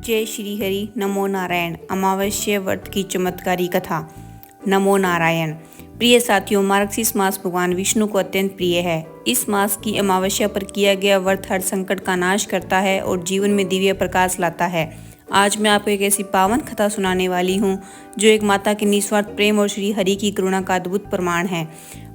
जय श्री हरि नमो नारायण। अमावस्या व्रत की चमत्कारी कथा। नमो नारायण। प्रिय साथियों, मार्गशीर्ष मास भगवान विष्णु को अत्यंत प्रिय है। इस मास की अमावस्या पर किया गया व्रत हर संकट का नाश करता है और जीवन में दिव्य प्रकाश लाता है। आज मैं आपको एक ऐसी पावन कथा सुनाने वाली हूँ जो एक माता के निस्वार्थ प्रेम और श्री हरि की करुणा का अद्भुत प्रमाण है।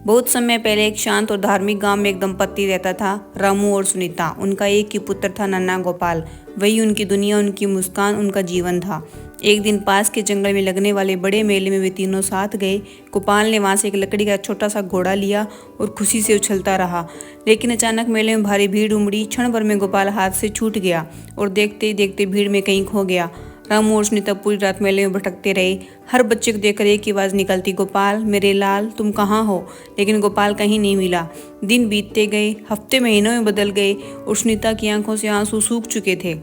बहुत समय पहले एक शांत और धार्मिक गांव में एक दंपति रहता था, रामू और सुनीता। उनका एक ही पुत्र था, नन्हा गोपाल। वही उनकी दुनिया, उनकी मुस्कान, उनका जीवन था। एक दिन पास के जंगल में लगने वाले बड़े मेले में वे तीनों साथ गए। गोपाल ने वहां से एक लकड़ी का छोटा सा घोड़ा लिया और खुशी से उछलता रहा। लेकिन अचानक मेले में भारी भीड़ उमड़ी। क्षण भर में गोपाल हाथ से छूट गया और देखते ही देखते भीड़ में कहीं खो गया। रामू और सुनीता पूरी रात मेले में भटकते रहे। हर बच्चे को देखकर एक ही आवाज निकलती, गोपाल मेरे लाल तुम कहाँ हो। लेकिन गोपाल कहीं नहीं मिला। दिन बीतते गए, हफ्ते महीनों में बदल गए और सुनीता की आंखों से आंसू सूख चुके थे।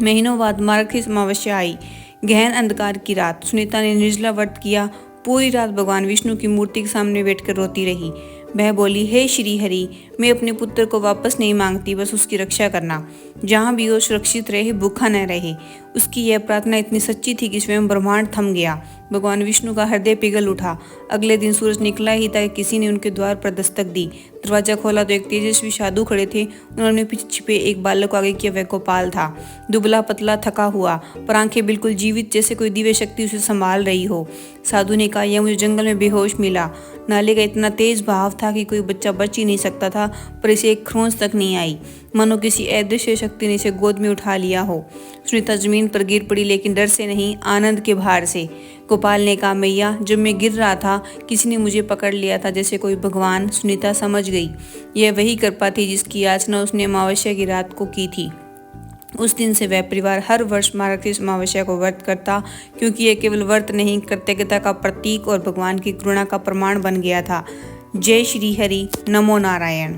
महीनों बाद मार्गशीर्ष अमावस्या आई। गहन अंधकार की रात। सुनीता ने निर्जला व्रत किया। पूरी रात भगवान विष्णु की मूर्ति के सामने बैठकर रोती रही। वह बोली, हे श्री हरि, मैं अपने पुत्र को वापस नहीं मांगती, बस उसकी रक्षा करना। जहाँ भी वो सुरक्षित रहे, भूखा न रहे। उसकी यह प्रार्थना इतनी सच्ची थी कि स्वयं ब्रह्मांड थम गया। भगवान विष्णु का हृदय पिघल उठा। अगले दिन सूरज निकला ही था कि किसी ने उनके द्वार पर दस्तक दी। दरवाजा खोला तो एक तेजस्वी साधु खड़े थे। उन्होंने पीछे छिपे एक बालक को आगे किया। वह गोपाल था, दुबला पतला थका हुआ, पर आंखें बिल्कुल जीवित, जैसे कोई दिव्य शक्ति उसे संभाल रही हो। साधु ने कहा, यह मुझे जंगल में बेहोश मिला। नाले का इतना तेज बहाव था कि कोई बच्चा बच ही नहीं सकता था, पर इसे एक खरोंच तक नहीं आई। मानो किसी अदृश्य शक्ति ने इसे गोद में उठा लिया हो। सुनीता जमीन पर गिर पड़ी, लेकिन डर से नहीं, आनंद के भार से। गोपाल ने कहा, मैया, जब मैं गिर रहा था किसी ने मुझे पकड़ लिया था, जैसे कोई भगवान। सुनीता समझ गई, यह वही कृपा थी जिसकी याचना उसने अमावस्या की रात को की थी। उस दिन से वह परिवार हर वर्ष मार्गशीर्ष अमावस्या को व्रत करता, क्योंकि यह केवल व्रत नहीं, कृतज्ञता का प्रतीक और भगवान की करुणा का प्रमाण बन गया था। जय श्री हरि नमो नारायण।